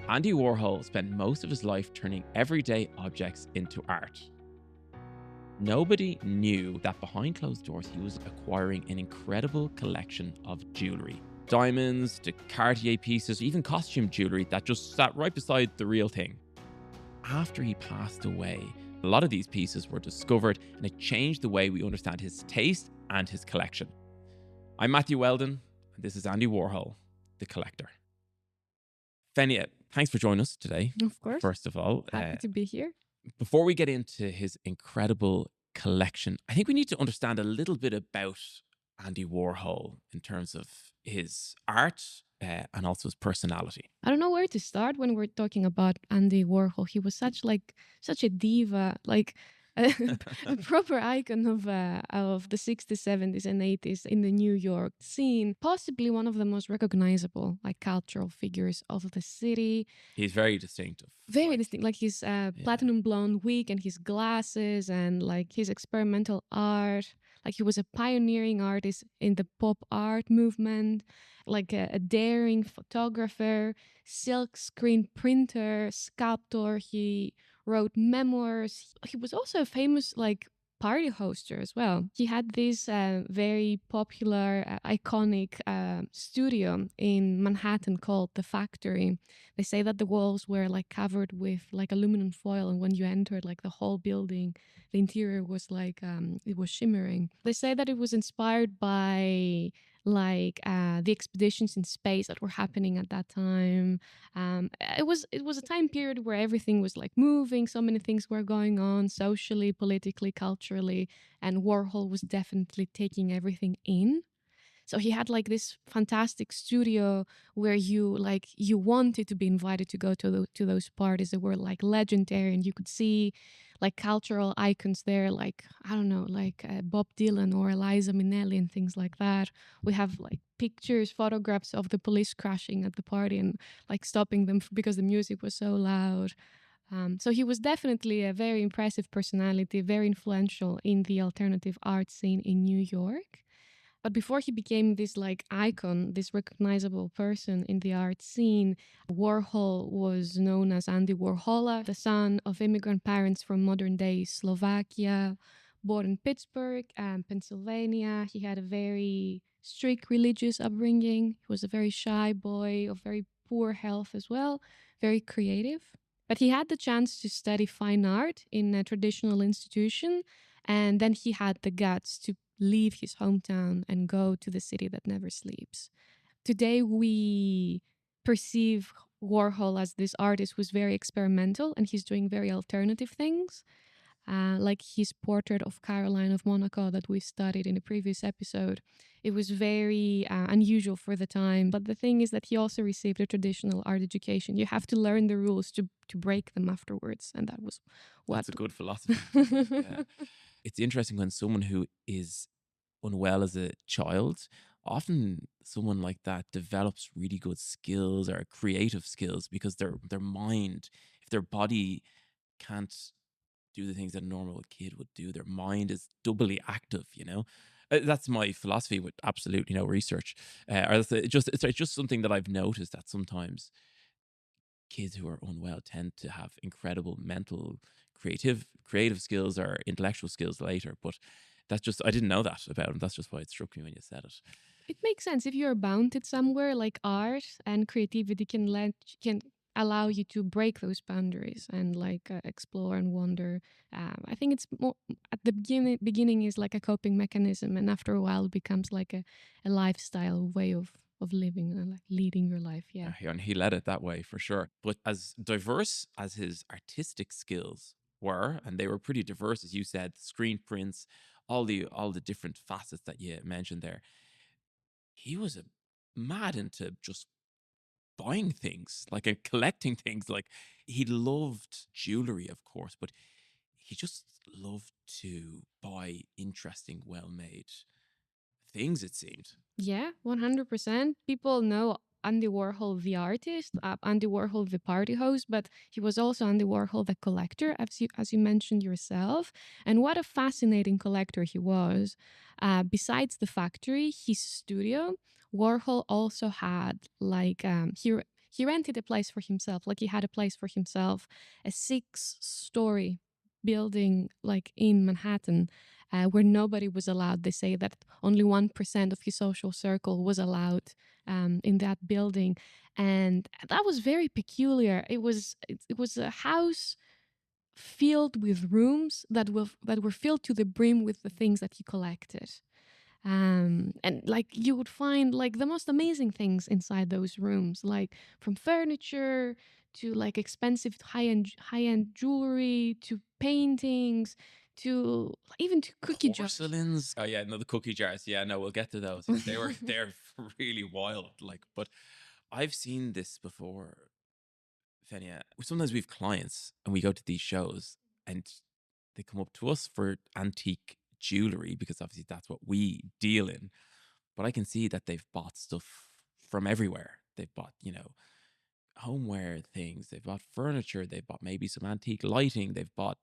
Andy Warhol spent most of his life turning everyday objects into art. Nobody knew that behind closed doors he was acquiring an incredible collection of jewellery. Diamonds to Cartier pieces, even costume jewellery that just sat right beside the real thing. After he passed away, a lot of these pieces were discovered and it changed the way we understand his taste and his collection. I'm Matthew Weldon, and this is Andy Warhol, the collector. Fenia, thanks for joining us today. Of course. First of all, Happy to be here. before we get into his incredible collection, I think we need to understand a little bit about Andy Warhol in terms of his art and also his personality. I don't know where to start when we're talking about Andy Warhol. He was such a diva, a proper icon of the 60s, 70s, and 80s in the New York scene. Possibly one of the most recognizable cultural figures of the city. He's very distinctive. Very distinct, like his platinum blonde wig and his glasses and his experimental art. He was a pioneering artist in the pop art movement, a daring photographer, silk screen printer, sculptor. He wrote memoirs. He was also a famous party hoster as well. He had this very popular, iconic studio in Manhattan called The Factory. They say that the walls were covered with aluminum foil, and when you entered the whole building, the interior was it was shimmering. They say that it was inspired by the expeditions in space that were happening at that time. It was a time period where everything was moving. So many things were going on socially, politically, culturally, and Warhol was definitely taking everything in. So he had this fantastic studio where you wanted to be invited to go to those parties that were legendary, and you could see cultural icons there, Bob Dylan or Eliza Minnelli and things like that. We have pictures, photographs of the police crashing at the party and stopping them because the music was so loud. So he was definitely a very impressive personality, very influential in the alternative art scene in New York. But before he became this icon, this recognizable person in the art scene, Warhol was known as Andy Warhol, the son of immigrant parents from modern-day Slovakia, born in Pittsburgh, Pennsylvania. He had a very strict religious upbringing. He was a very shy boy of very poor health as well, very creative. But he had the chance to study fine art in a traditional institution, and then he had the guts to leave his hometown and go to the city that never sleeps. Today, we perceive Warhol as this artist who's very experimental and he's doing very alternative things. Like his portrait of Caroline of Monaco that we studied in a previous episode. It was very unusual for the time. But the thing is that he also received a traditional art education. You have to learn the rules to break them afterwards. And that was what... That's a good philosophy. Yeah. It's interesting when someone who is unwell as a child, often someone like that develops really good skills or creative skills because their mind, if their body can't do the things that a normal kid would do, their mind is doubly active, That's my philosophy with absolutely no research. It's just something that I've noticed, that sometimes kids who are unwell tend to have incredible mental creative skills or intellectual skills later, but that's just, I didn't know that about him. That's just why it struck me when you said it. It makes sense. If you're bounded somewhere, art and creativity can allow you to break those boundaries and explore and wonder. I think it's more at the beginning is a coping mechanism, and after a while it becomes a lifestyle way of living, leading your life. Yeah, and he led it that way for sure. But as diverse as his artistic skills were, and they were pretty diverse, as you said, screen prints, all the different facets that you mentioned there, he was mad into just buying things, and collecting things. He loved jewellery, of course, but he just loved to buy interesting, well-made things, it seemed. Yeah, 100%. People know Andy Warhol the artist, Andy Warhol the party host, but he was also Andy Warhol the collector, as you mentioned yourself. And what a fascinating collector he was. Besides the factory, his studio, Warhol also had he rented a place for himself. Like he had a place for himself, a 6-story building like in Manhattan, where nobody was allowed. They say that only 1% of his social circle was allowed in that building, and that was very peculiar. It was a house filled with rooms that were filled to the brim with the things that he collected. And like you would find like the most amazing things inside those rooms, like from furniture to like expensive high-end jewelry to paintings to even to cookie jars. Porcelains. Oh yeah, no, the cookie jars. Yeah, no, we'll get to those. They're really wild. Like, but I've seen this before, Fenia. Sometimes we have clients and we go to these shows and they come up to us for antique jewelry because obviously that's what we deal in. But I can see that they've bought stuff from everywhere. They've bought, homeware things. They've bought furniture. They've bought maybe some antique lighting. They've bought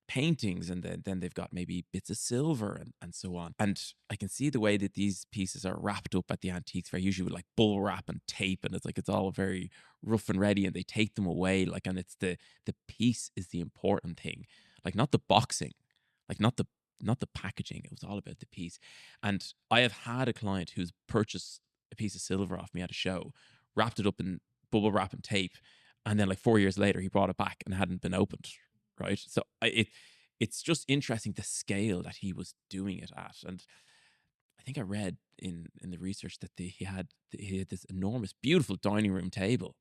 paintings, and then they've got maybe bits of silver and so on. And I can see the way that these pieces are wrapped up at the antiques fair, usually with like bull wrap and tape, and it's all very rough and ready, and they take them away, like, and it's the piece is the important thing, like not the boxing, like not the packaging. It was all about the piece. And I have had a client who's purchased a piece of silver off me at a show, wrapped it up in bubble wrap and tape, and then like 4 years later he brought it back and it hadn't been opened. Right. So it's just interesting the scale that he was doing it at. And I think I read in the research that he had this enormous, beautiful dining room table,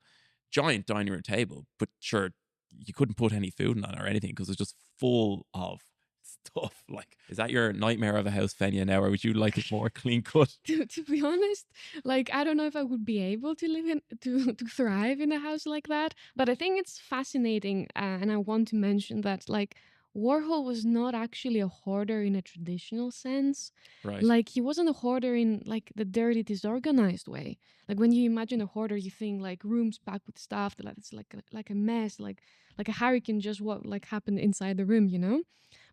giant dining room table, but sure, you couldn't put any food in it or anything because it was just full of stuff. Like, is that your nightmare of a house, Fenia, now, or would you like it more clean cut? To be honest, like I don't know if I would be able to live in to thrive in a house like that. But I think it's fascinating, and I want to mention that like Warhol was not actually a hoarder in a traditional sense. Right. Like he wasn't a hoarder in like the dirty, disorganized way. Like when you imagine a hoarder, you think like rooms packed with stuff that it's like a mess, like a hurricane just what like happened inside the room, you know.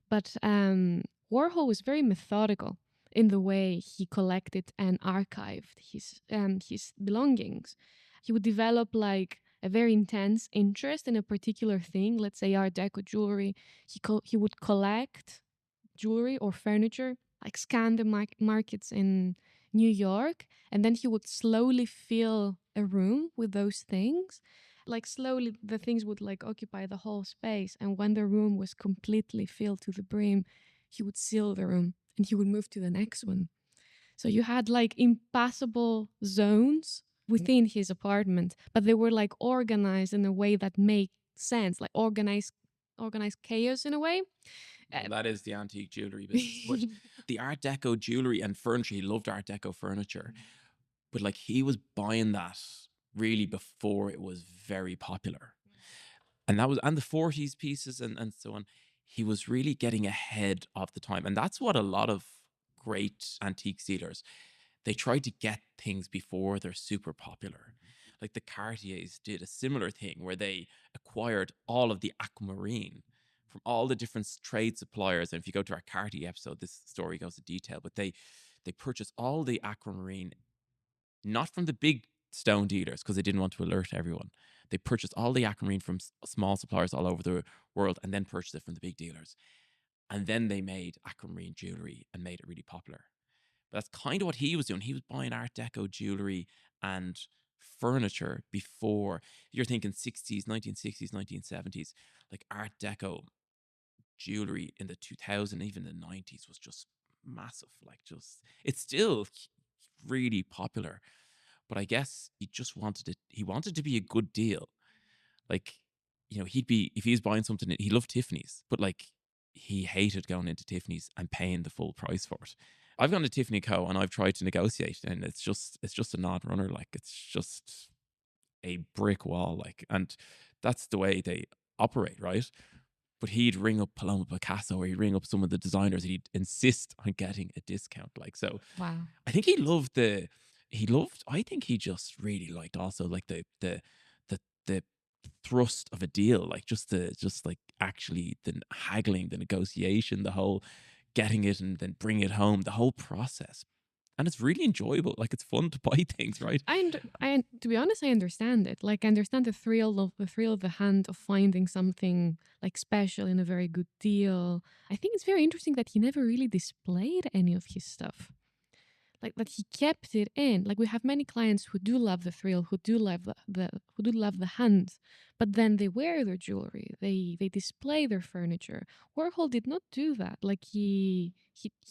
But Warhol was very methodical in the way he collected and archived his belongings. He would develop like a very intense interest in a particular thing, let's say Art Deco jewelry. He would collect jewelry or furniture, like scan the markets in New York, and then he would slowly fill a room with those things. Like slowly, the things would like occupy the whole space, and when the room was completely filled to the brim, he would seal the room and he would move to the next one. So you had like impassable zones within his apartment, but they were like organized in a way that made sense, like organized chaos in a way. Well, that is the antique jewelry business. But the Art Deco jewelry and furniture, he loved Art Deco furniture. But like he was buying that really before it was very popular. And that was, and the 40s pieces and so on. He was really getting ahead of the time. And that's what a lot of great antique dealers, they try to get things before they're super popular. Like the Cartiers did a similar thing where they acquired all of the aquamarine from all the different trade suppliers. And if you go to our Cartier episode, this story goes into detail, but they purchased all the aquamarine, not from the big stone dealers because they didn't want to alert everyone. They purchased all the aquamarine from small suppliers all over the world and then purchased it from the big dealers. And then they made aquamarine jewelry and made it really popular. But that's kind of what he was doing. He was buying Art Deco jewelry and furniture before. You're thinking 60s, 1960s, 1970s. Like Art Deco jewelry in the 2000s, even the 90s was just massive. Like just, it's still really popular. But I guess he just wanted it. He wanted to be a good deal. Like, he'd be, if he was buying something, he loved Tiffany's, but like he hated going into Tiffany's and paying the full price for it. I've gone to Tiffany Co. and I've tried to negotiate, and it's just a non-runner. Like it's just a brick wall. Like, and that's the way they operate, right? But he'd ring up Paloma Picasso or he'd ring up some of the designers and he'd insist on getting a discount. Like, so Wow. I think I think he just really liked also like the thrust of a deal, like just like actually the haggling, the negotiation, the whole getting it and then bring it home, the whole process. And it's really enjoyable. Like, it's fun to buy things, right? To be honest, I understand it. Like, I understand the thrill of the hunt of finding something like special in a very good deal. I think it's very interesting that he never really displayed any of his stuff. Like that he kept it in. Like, we have many clients who do love the thrill, who do love the hunt, but then they wear their jewelry, they display their furniture. Warhol did not do that. Like, he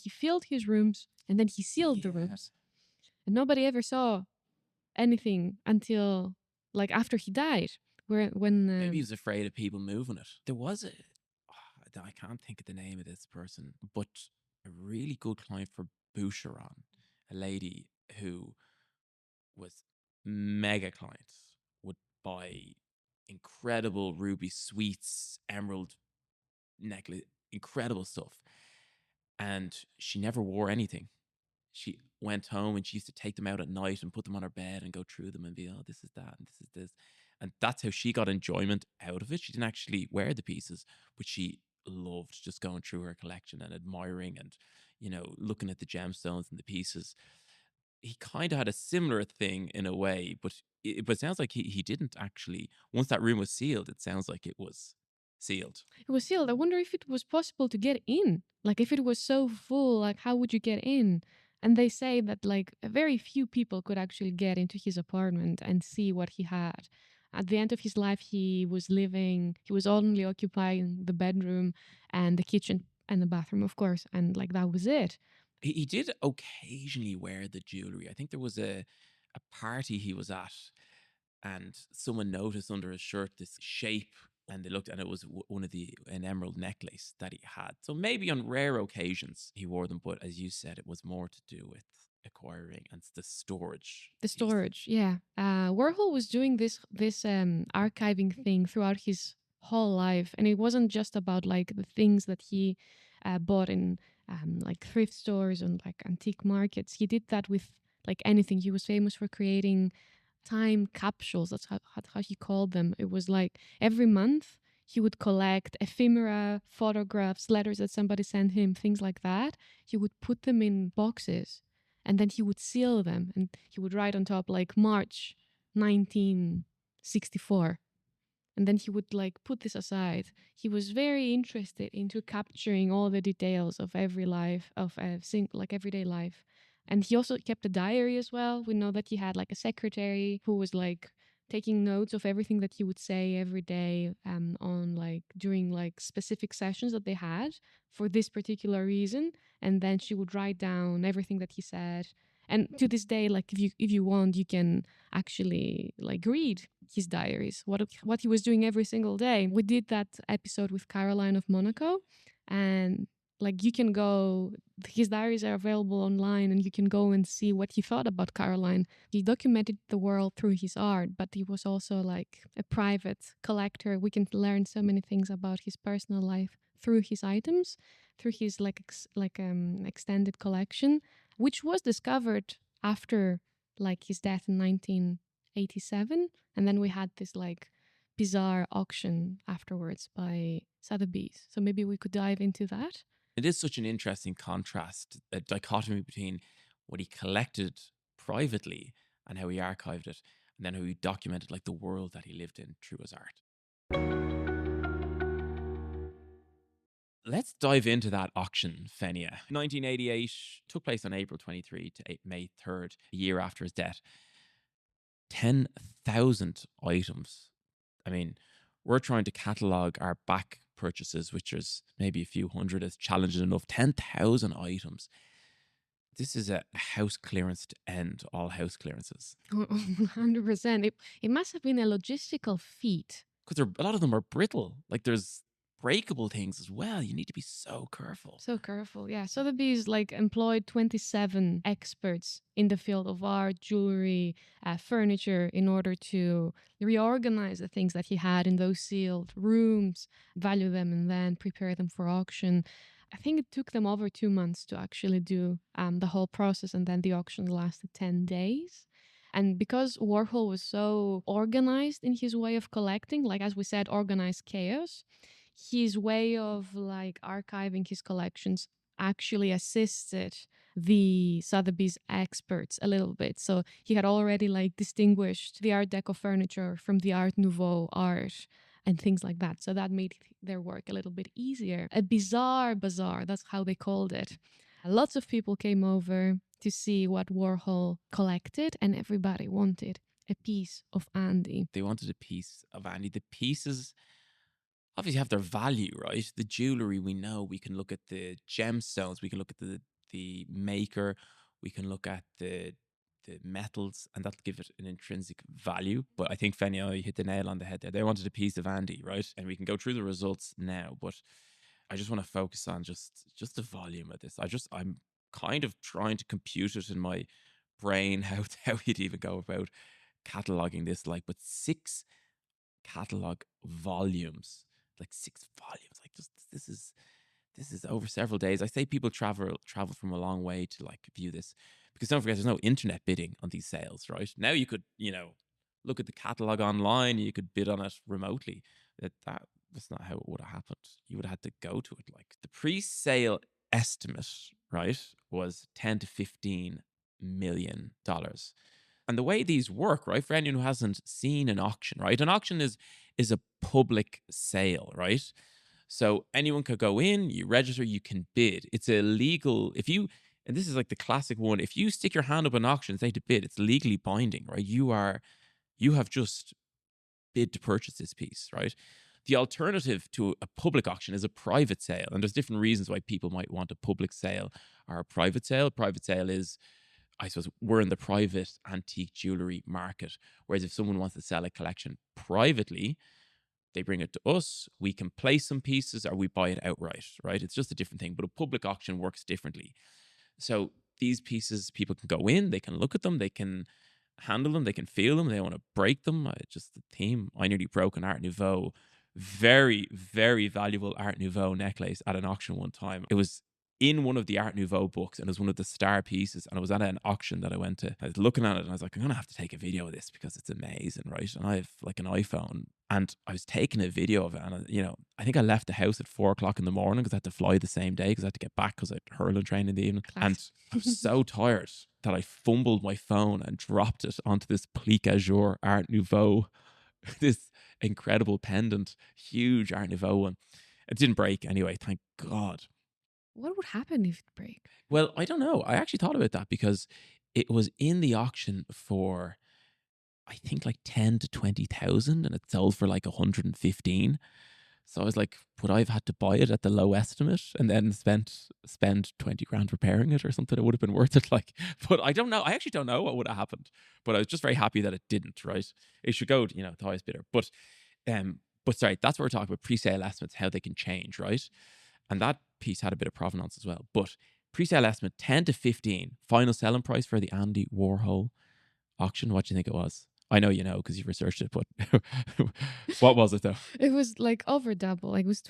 filled his rooms and then he sealed the Yeah. rooms, and nobody ever saw anything until like after he died. When Maybe he was afraid of people moving it. There was I can't think of the name of this person, but a really good client for Boucheron, a lady who was mega client, would buy incredible ruby sweets, emerald necklace, incredible stuff. And she never wore anything. She went home and she used to take them out at night and put them on her bed and go through them and be, oh, this is that and this is this. And that's how she got enjoyment out of it. She didn't actually wear the pieces, but she loved just going through her collection and admiring and, looking at the gemstones and the pieces. He kind of had a similar thing in a way, but it sounds like he didn't actually. Once that room was sealed, it sounds like it was sealed. it was sealed, I wonder if it was possible to get in. Like, if it was so full, like, how would you get in? And they say that like very few people could actually get into his apartment and see what he had. At the end of his life, he was only occupying the bedroom and the kitchen and the bathroom, of course, and like that was it. He did occasionally wear the jewelry. I think there was a party he was at, and someone noticed under his shirt this shape, and they looked, and it was one of an emerald necklace that he had. So maybe on rare occasions he wore them, but as you said, it was more to do with acquiring and the storage. The piece. storage, yeah. Warhol was doing this archiving thing throughout his whole life, and it wasn't just about like the things that he bought in like thrift stores and like antique markets. He did that with like anything. He was famous for creating time capsules. That's how he called them. It was like every month he would collect ephemera, photographs, letters that somebody sent him, things like that. He would put them in boxes and then he would seal them and he would write on top like March 1964. And then he would like put this aside. He was very interested into capturing all the details of every life of like everyday life. And he also kept a diary as well. We know that he had like a secretary who was like taking notes of everything that he would say every day on like during like specific sessions that they had for this particular reason. And then she would write down everything that he said. And to this day, like if you want, you can actually like read his diaries, what he was doing every single day. We did that episode with Caroline of Monaco, and like you can go, his diaries are available online and you can go and see what he thought about Caroline. He documented the world through his art, but he was also like a private collector. We can learn so many things about his personal life through his items, through his extended collection, which was discovered after like his death in 1987. And then we had this like bizarre auction afterwards by Sotheby's. So maybe we could dive into that. It is such an interesting contrast, a dichotomy between what he collected privately and how he archived it, and then how he documented like the world that he lived in through his art. Let's dive into that auction, Fenia. 1988 took place on April 23 to May 3rd, a year after his death. 10,000 items. I mean, we're trying to catalogue our back purchases, which is maybe a few hundred, as challenging enough. 10,000 items. This is a house clearance to end all house clearances. 100%. It must have been a logistical feat. Because a lot of them are brittle. Like, there's breakable things as well. You need to be so careful. So careful, yeah. Sotheby's like employed 27 experts in the field of art, jewelry, furniture in order to reorganize the things that he had in those sealed rooms, value them, and then prepare them for auction. I think it took them over 2 months to actually do the whole process, and then the auction lasted 10 days. And because Warhol was so organized in his way of collecting, like as we said, organized chaos, his way of like archiving his collections actually assisted the Sotheby's experts a little bit. So he had already like distinguished the Art Deco furniture from the Art Nouveau art and things like that. So that made their work a little bit easier. A bizarre bazaar, that's how they called it. Lots of people came over to see what Warhol collected, and everybody wanted a piece of Andy. They wanted a piece of Andy. The pieces obviously have their value, right? The jewellery, we know, we can look at the gemstones, we can look at the maker, we can look at the metals, and that'll give it an intrinsic value. But I think Fenio, you hit the nail on the head there. They wanted a piece of Andy, right? And we can go through the results now, but I just want to focus on just the volume of this. I'm kind of trying to compute it in my brain how you'd even go about cataloging this, like, but 6 catalog volumes, like 6 volumes, like just this is over several days. I say people travel from a long way to like view this, because don't forget there's no internet bidding on these sales, right? Now you could, look at the catalog online, you could bid on it remotely. That's not how it would have happened. You would have had to go to it. Like the pre-sale estimate, right, was 10 to 15 million dollars. And the way these work, right, for anyone who hasn't seen an auction, right? An auction is a public sale, right? So anyone could go in, you register, you can bid. It's illegal and this is like the classic one, if you stick your hand up an auction and say to bid, it's legally binding, right? You have just bid to purchase this piece, right? The alternative to a public auction is a private sale. And there's different reasons why people might want a public sale or a private sale. Private sale is, I suppose, we're in the private antique jewellery market. Whereas if someone wants to sell a collection privately, they bring it to us, we can place some pieces, or we buy it outright, right? It's just a different thing. But a public auction works differently. So these pieces, people can go in, they can look at them, they can handle them, they can feel them, they want to break them. Just the theme, I nearly broke an Art Nouveau, very, very valuable Art Nouveau necklace at an auction one time. It was in one of the Art Nouveau books, and it was one of the star pieces, and I was at an auction that I went to. I was looking at it and I was like, I'm gonna have to take a video of this because it's amazing, right? And I have like an iPhone, and I was taking a video of it, and I think I left the house at 4 o'clock in the morning because I had to fly the same day because I had to get back because I had hurling train in the evening. And I was so tired that I fumbled my phone and dropped it onto this plique azure Art Nouveau, this incredible pendant, huge Art Nouveau one. It didn't break anyway, thank God. What would happen if it break? Well, I don't know. I actually thought about that because it was in the auction for, I think, like 10 to 20,000, and it sold for like 115. So I was like, would I have had to buy it at the low estimate and then spend 20 grand repairing it or something? It would have been worth it. Like, but I don't know. I actually don't know what would have happened. But I was just very happy that it didn't. Right? It should go, the highest bidder. But sorry, that's what we're talking about. Pre-sale estimates, how they can change, right? And that piece had a bit of provenance as well. But pre-sale estimate 10 to 15. Final selling price for the Andy Warhol auction. What do you think it was? I know you know because you've researched it, but what was it though? It was like over double. Like it was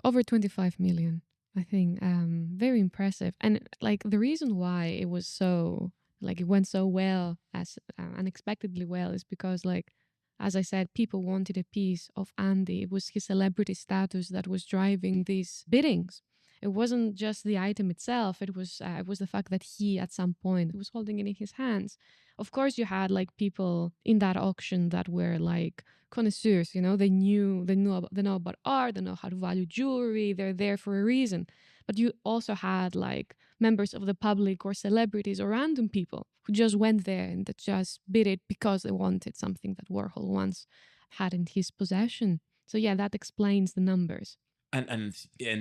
over 25 million, I think. Very impressive. And like the reason why it was so, like it went so well, as unexpectedly well, is because, like, as I said, people wanted a piece of Andy. It was his celebrity status that was driving these biddings. It wasn't just the item itself. It was the fact that he, at some point, was holding it in his hands. Of course, you had like people in that auction that were like connoisseurs. They know about art. They know how to value jewelry. They're there for a reason. But you also had like members of the public or celebrities or random people who just went there and that just bid it because they wanted something that Warhol once had in his possession. So yeah, that explains the numbers. And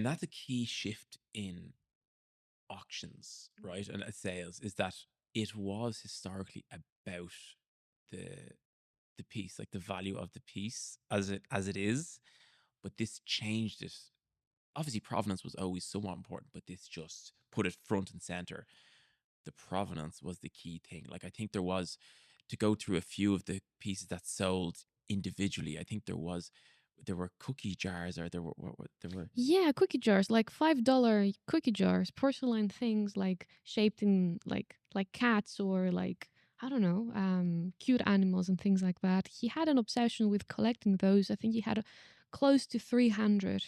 that's a key shift in auctions, right? And sales is that it was historically about the the piece, like the value of the piece as it is, but this changed it. Obviously, provenance was always somewhat important, but this just put it front and center. The provenance was the key thing. Like I think there was, to go through a few of the pieces that sold individually. I think there were cookie jars, or there were Yeah, cookie jars, like $5 cookie jars, porcelain things like shaped in like cats or like, I don't know, cute animals and things like that. He had an obsession with collecting those. I think he had close to 300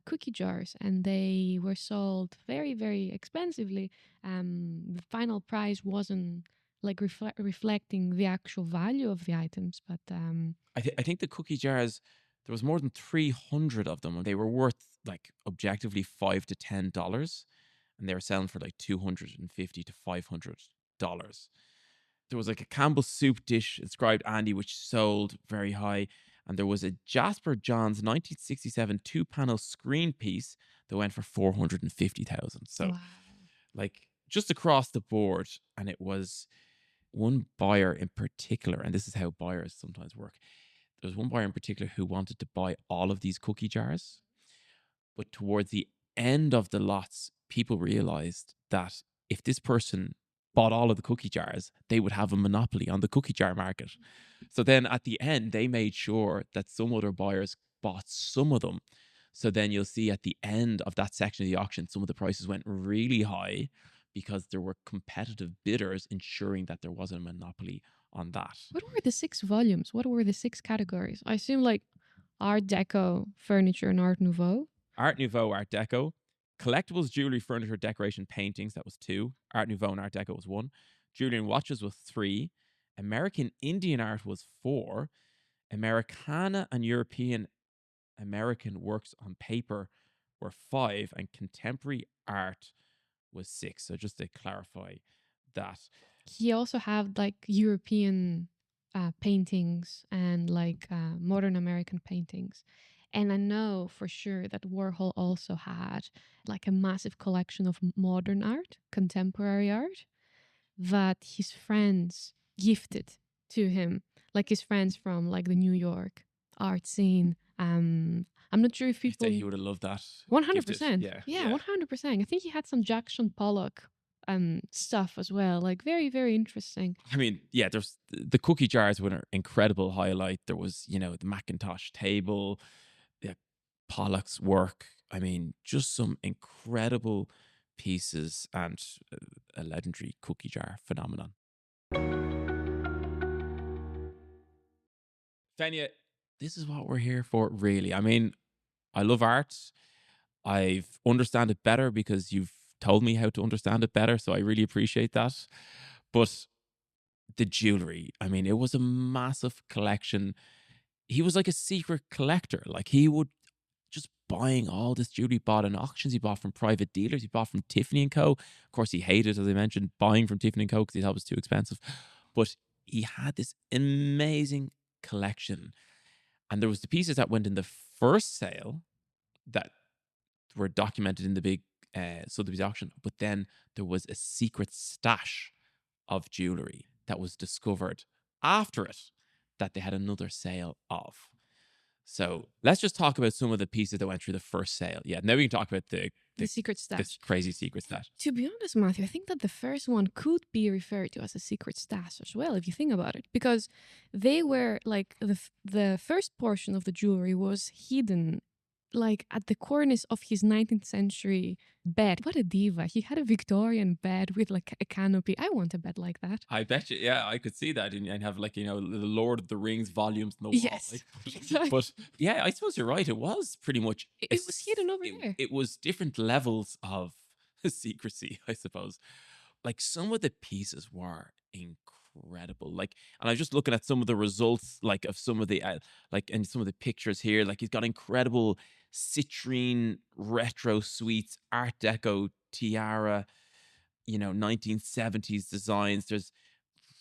cookie jars, and they were sold very, very expensively. The final price wasn't like reflecting the actual value of the items, but I think the cookie jars, there was more than 300 of them, and they were worth like objectively $5 to $10, and they were selling for like $250 to $500. There was like a Campbell's soup dish inscribed Andy, which sold very high. And there was a Jasper Johns 1967 two-panel screen piece that went for 450,000. So wow. like just across the board. And it was one buyer in particular, and this is how buyers sometimes work. There was one buyer in particular who wanted to buy all of these cookie jars. But towards the end of the lots, people realized that if this person bought all of the cookie jars, they would have a monopoly on the cookie jar market. So then at the end, they made sure that some other buyers bought some of them. So then you'll see at the end of that section of the auction, some of the prices went really high because there were competitive bidders ensuring that there wasn't a monopoly on that. What were the 6 volumes? What were the 6 categories? I assume like Art Deco, furniture, and Art Nouveau. Art Nouveau, Art Deco. Collectibles, jewelry, furniture, decoration, paintings, that was 2. Art Nouveau and Art Deco was 1. Jewelry and watches was 3. American Indian art was 4. Americana and European American works on paper were 5. And contemporary art was 6. So just to clarify that. He also had like European paintings and like modern American paintings. And I know for sure that Warhol also had like a massive collection of modern art, contemporary art, that his friends gifted to him, like his friends from like the New York art scene. I'm not sure if I people. say he would have loved that. 100%. Gifted. Yeah, 100%. I think he had some Jackson Pollock stuff as well. Like very, very interesting. I mean, yeah, there's the cookie jars were an incredible highlight. There was, the Macintosh table, yeah, Pollock's work. I mean, just some incredible pieces and a legendary cookie jar phenomenon. Fenya, this is what we're here for, really. I mean, I love art. I've understand it better because you've told me how to understand it better. So I really appreciate that. But the jewelry, I mean, it was a massive collection. He was like a secret collector. Like he would just buying all this jewelry, bought in auctions, he bought from private dealers, he bought from Tiffany and Co. Of course, he hated, as I mentioned, buying from Tiffany and Co. because he thought it was too expensive. But he had this amazing collection. And there was the pieces that went in the first sale that were documented in the big Sotheby's auction. But then there was a secret stash of jewelry that was discovered after it that they had another sale of. So let's just talk about some of the pieces that went through the first sale. Yeah, now we can talk about the secret stash. this crazy secret stash. To be honest, Matthew, I think that the first one could be referred to as a secret stash as well, if you think about it, because they were like the first portion of the jewelry was hidden like at the corners of his 19th century bed. What a diva. He had a Victorian bed with like a canopy. I want a bed like that. I bet you, yeah, I could see that. And have like, the Lord of the Rings volumes on the wall. Yes. Like, but yeah, I suppose you're right. It was pretty much. It was hidden over there. It was different levels of secrecy, I suppose. Like some of the pieces were incredible. Like, and I'm just looking at some of the results, like of some of the, and some of the pictures here. Like he's got incredible citrine retro suites, Art Deco tiara, 1970s designs. There's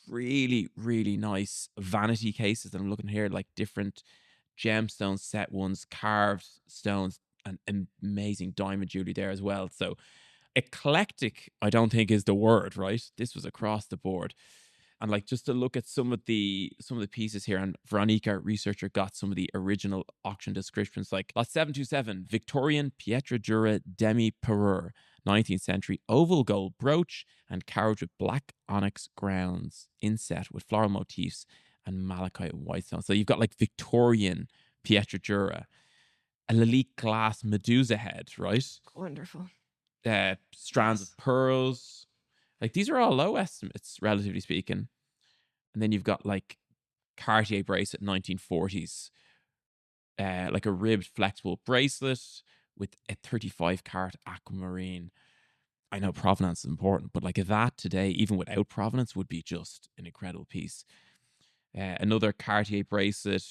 really, really nice vanity cases that I'm looking here, like different gemstone set ones, carved stones, and amazing diamond jewelry there as well. So eclectic, I don't think is the word, right? This was across the board. And like just to look at some of the pieces here, and Veronica, researcher, got some of the original auction descriptions, like lot 727, Victorian Pietra Dura demi parure, 19th century oval gold brooch and carriage with black onyx grounds, inset with floral motifs and malachite white stone. So you've got like Victorian Pietra Dura, a Lalique glass Medusa head, right? Wonderful. Strands of pearls. Like these are all low estimates, relatively speaking. And then you've got like Cartier bracelet, 1940s, like a ribbed flexible bracelet with a 35 carat aquamarine. I know provenance is important, but like that today, even without provenance, would be just an incredible piece. Another Cartier bracelet,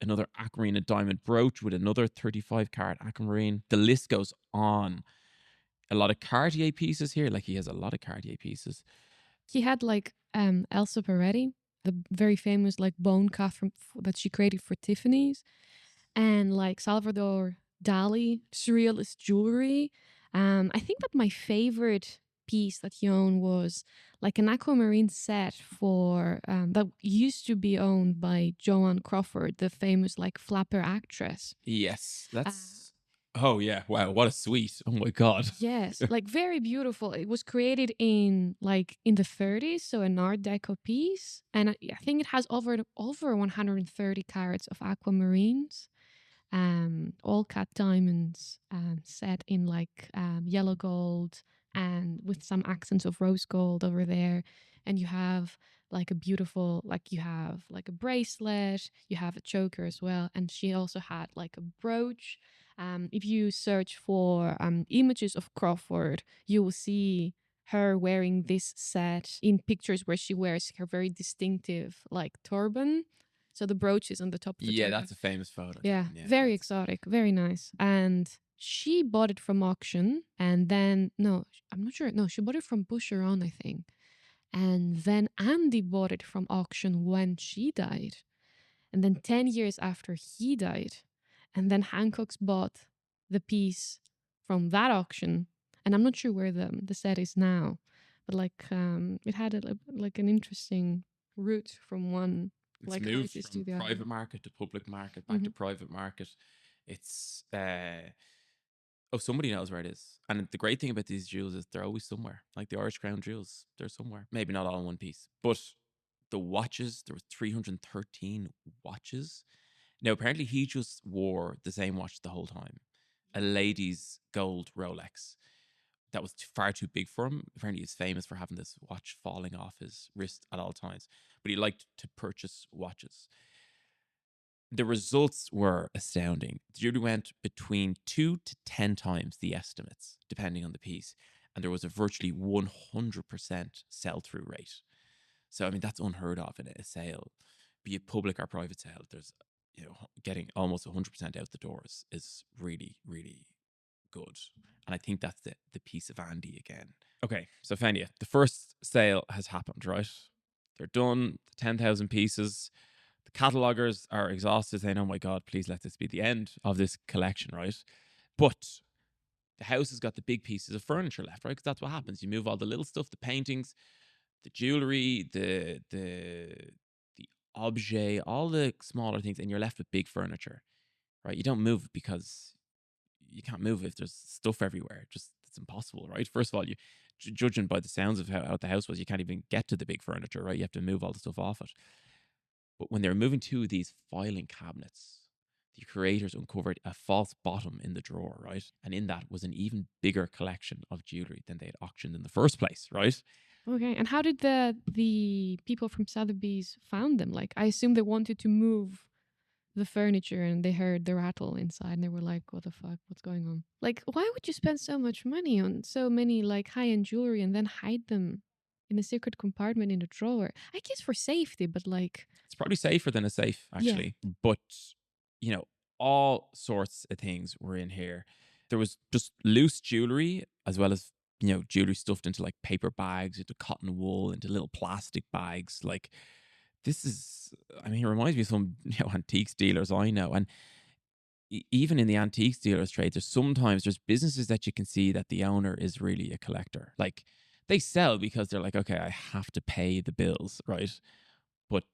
another aquamarine and diamond brooch with another 35 carat aquamarine. The list goes on. A lot of Cartier pieces here. Like he has a lot of Cartier pieces. He had like Elsa Peretti, the very famous like bone cuff that she created for Tiffany's, and like Salvador Dalí, surrealist jewelry. I think that my favorite piece that he owned was like an aquamarine set for that used to be owned by Joan Crawford, the famous like flapper actress. Yes, that's. Oh yeah! Wow, what a suite! Oh my god. Yes, like very beautiful. It was created in the 30s, so an Art Deco piece, and I think it has over 130 carats of aquamarines, all cut diamonds, set in like yellow gold and with some accents of rose gold over there. And you have like a beautiful, like you have like a bracelet, you have a choker as well, and she also had like a brooch. If you search for images of Crawford, you will see her wearing this set in pictures where she wears her very distinctive like turban. So the brooch is on the top of the Yeah, turban. that's a famous photo. Yeah, very exotic, very nice. And she bought it from auction, and then no, I'm not sure. No, she bought it from Boucheron, I think. And then Andy bought it from auction when she died. And then 10 years after he died. And then Hancock's bought the piece from that auction. And I'm not sure where the set is now. But like it had like an interesting route from one It's like moved artist from to the other. private market to public market, back to private market. It's somebody knows where it is. And the great thing about these jewels is they're always somewhere. Like the Irish Crown jewels, they're somewhere. Maybe not all in one piece. But the watches, there were 313 watches. Now apparently he just wore the same watch the whole time. A lady's gold Rolex. That was far too big for him. Apparently he's famous for having this watch falling off his wrist at all times. But he liked to purchase watches. The results were astounding. The jewelry went between 2 to 10 times the estimates, depending on the piece. And there was a virtually 100% sell-through rate. So, I mean, that's unheard of in a sale. Be it public or private sale, there's, getting almost 100% out the doors is really, really good. And I think that's the piece of Andy again. Okay, so Fenia, the first sale has happened, right? They're done, 10,000 pieces. The catalogers are exhausted, saying, oh my God, please let this be the end of this collection, right? But the house has got the big pieces of furniture left, right? Because that's what happens. You move all the little stuff, the paintings, the jewelry, the objet, all the smaller things, and you're left with big furniture, right? You don't move because you can't move if there's stuff everywhere. Just it's impossible, right? First of all, you judging by the sounds of how the house was, you can't even get to the big furniture, right? You have to move all the stuff off it. But when they're moving to these filing cabinets, the curators uncovered a false bottom in the drawer, right? And in that was an even bigger collection of jewelry than they had auctioned in the first place, right? Okay, and how did the people from Sotheby's found them? Like, I assume they wanted to move the furniture and they heard the rattle inside and they were like, what the fuck, what's going on? Like, why would you spend so much money on so many like high-end jewelry and then hide them in a secret compartment in a drawer? I guess for safety, but like... It's probably safer than a safe, actually. Yeah. But, all sorts of things were in here. There was just loose jewelry as well as, jewelry stuffed into like paper bags, into cotton wool, into little plastic bags. Like, this is, I mean, it reminds me of some antiques dealers I know. And even in the antiques dealers trade, there's businesses that you can see that the owner is really a collector. Like, they sell because they're like, okay, I have to pay the bills, right? But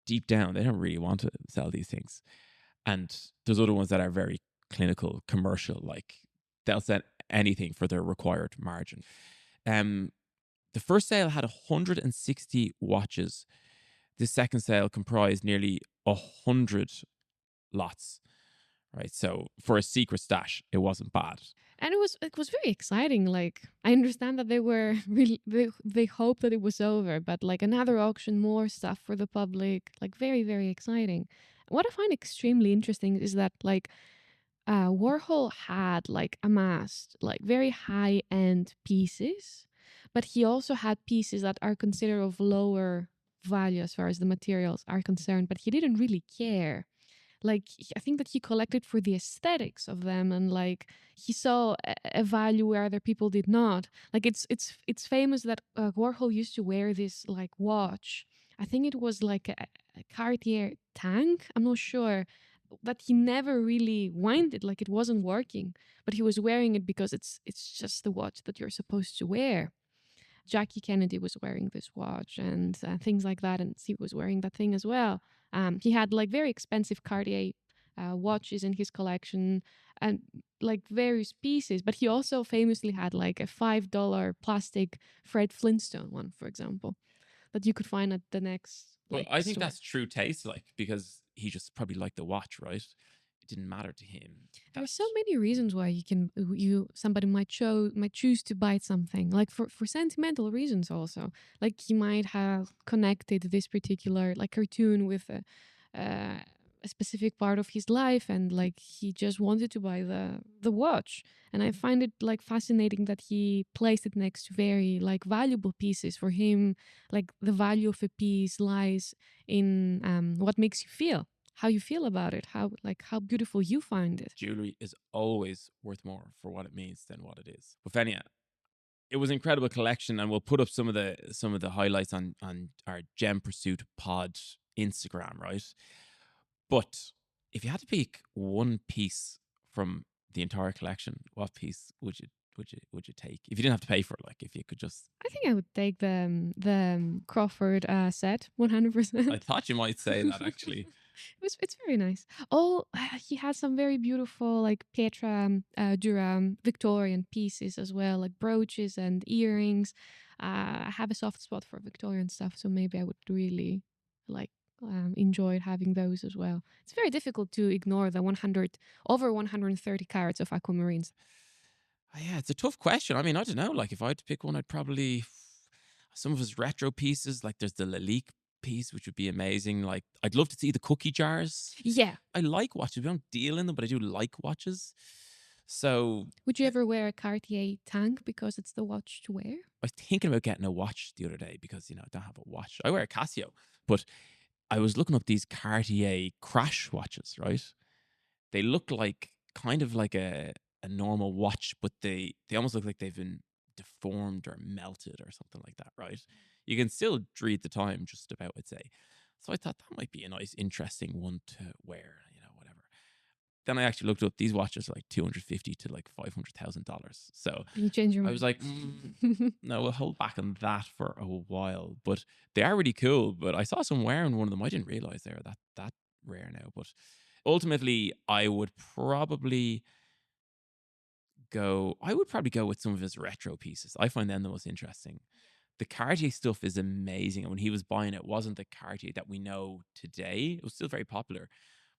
deep down, they don't really want to sell these things. And there's other ones that are very clinical, commercial, like they'll sell anything for their required margin. The first sale had 160 watches. The second sale comprised nearly 100 lots. Right, so for a secret stash, it wasn't bad. And it was very exciting. Like, I understand that they were really they hoped that it was over, but like another auction, more stuff for the public, like very, very exciting. What I find extremely interesting is that like Warhol had like amassed like very high end pieces, but he also had pieces that are considered of lower value as far as the materials are concerned, but he didn't really care. Like I think that he collected for the aesthetics of them, and like he saw a value where other people did not. Like it's famous that Warhol used to wear this like watch. I think it was like a Cartier tank. I'm not sure, that he never really winded, like it wasn't working, but he was wearing it because it's just the watch that you're supposed to wear. Jackie Kennedy was wearing this watch and things like that, and he was wearing that thing as well. He had like very expensive Cartier watches in his collection and like various pieces, but he also famously had like a $5 plastic Fred Flintstone one, for example, that you could find at the next. Well, Like, I think store. that's true taste, like, because he just probably liked the watch, right? It didn't matter to him. There are so many reasons why somebody might choose to buy something, like for sentimental reasons also. Like he might have connected this particular like cartoon with a specific part of his life, and like he just wanted to buy the watch. And I find it like fascinating that he placed it next to very like valuable pieces for him. Like the value of a piece lies in what makes you feel, how you feel about it, how beautiful you find it. Jewelry is always worth more for what it means than what it is. But Fenia, it was an incredible collection, and we'll put up some of the highlights on our Gem Pursuit Pod Instagram, right? But if you had to pick one piece from the entire collection, what piece would you take if you didn't have to pay for it? Like if you could just. I think I would take the Crawford set 100%. I thought you might say that actually. It's very nice. Oh, he had some very beautiful like Petra Durham Victorian pieces as well, like brooches and earrings. I have a soft spot for Victorian stuff, so maybe I would really like enjoy having those as well. It's very difficult to ignore the over 130 carats of aquamarines. Yeah, it's a tough question. I mean, I don't know. Like, if I had to pick one, I'd probably some of his retro pieces. Like, there's the Lalique piece, which would be amazing. Like, I'd love to see the cookie jars. Yeah. I like watches. We don't deal in them, but I do like watches. So, would you ever wear a Cartier tank because it's the watch to wear? I was thinking about getting a watch the other day because I don't have a watch. I wear a Casio, but I was looking up these Cartier crash watches. Right? They look like kind of like a normal watch, but they almost look like they've been deformed or melted or something like that, right? You can still read the time just about, I'd say. So I thought that might be a nice, interesting one to wear, whatever. Then I actually looked up, these watches are like $250 to like $500,000. So you change your mind. I was like, no, we'll hold back on that for a while. But they are really cool. But I saw some wearing one of them. I didn't realize they were that rare now. But ultimately, I would probably go with some of his retro pieces. I find them the most interesting. The Cartier stuff is amazing. And when he was buying it wasn't the Cartier that we know today. It was still very popular.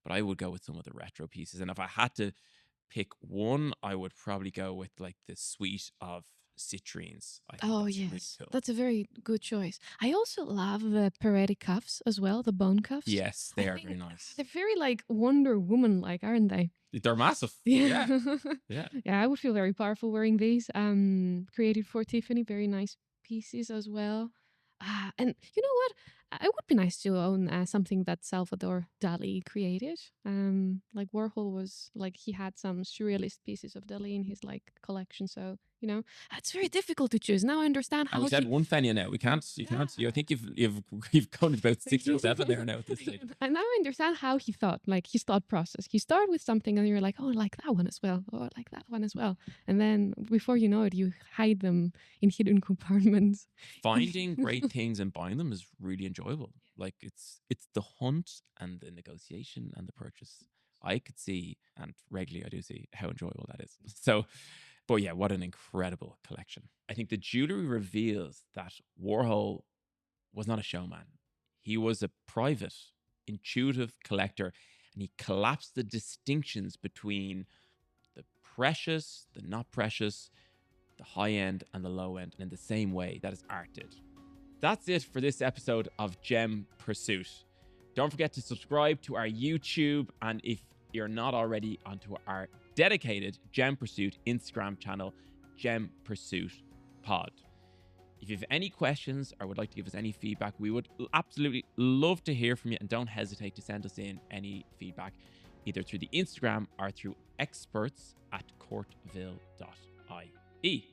But I would go with some of the retro pieces. And if I had to pick one, I would probably go with like the suite of citrines. Oh, that's yes. really cool. That's a very good choice. I also love the Peretti cuffs as well, the bone cuffs. Yes, they are very nice. They're very like Wonder Woman-like, aren't they? They're massive. Yeah. Yeah. Yeah, I would feel very powerful wearing these. Created for Tiffany, very nice pieces as well. And you know what? It would be nice to own something that Salvador Dalí created. Like Warhol was like he had some surrealist pieces of Dalí in his like collection. So it's very difficult to choose. Now I understand how. We said one Fenya now. We can't. You can't. I think you've gone about 6 or 7 there now at this stage. And now I understand how he thought. Like his thought process. He started with something, and you're like, oh, I like that one as well. Oh, I like that one as well. And then before you know it, you hide them in hidden compartments. Finding great things and buying them is really enjoyable. Like it's the hunt and the negotiation and the purchase. I could see, and regularly I do see, how enjoyable that is. So, but yeah, what an incredible collection. I think the jewelry reveals that Warhol was not a showman. He was a private, intuitive collector, and he collapsed the distinctions between the precious, the not precious, the high end and the low end in the same way that his art did. That's it for this episode of Gem Pursuit. Don't forget to subscribe to our YouTube, and if you're not already onto our dedicated Gem Pursuit Instagram channel, Gem Pursuit Pod. If you have any questions or would like to give us any feedback, we would absolutely love to hear from you, and don't hesitate to send us in any feedback either through the Instagram or through experts@courtville.ie.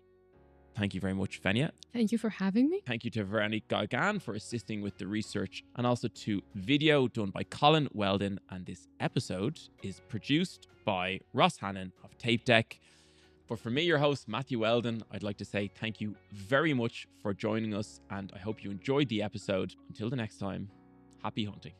Thank you very much, Fenia. Thank you for having me. Thank you to Veronique Galgan for assisting with the research, and also to video done by Colin Weldon. And this episode is produced by Ross Hannon of Tape Deck. But for me, your host, Matthew Weldon, I'd like to say thank you very much for joining us, and I hope you enjoyed the episode. Until the next time, happy hunting.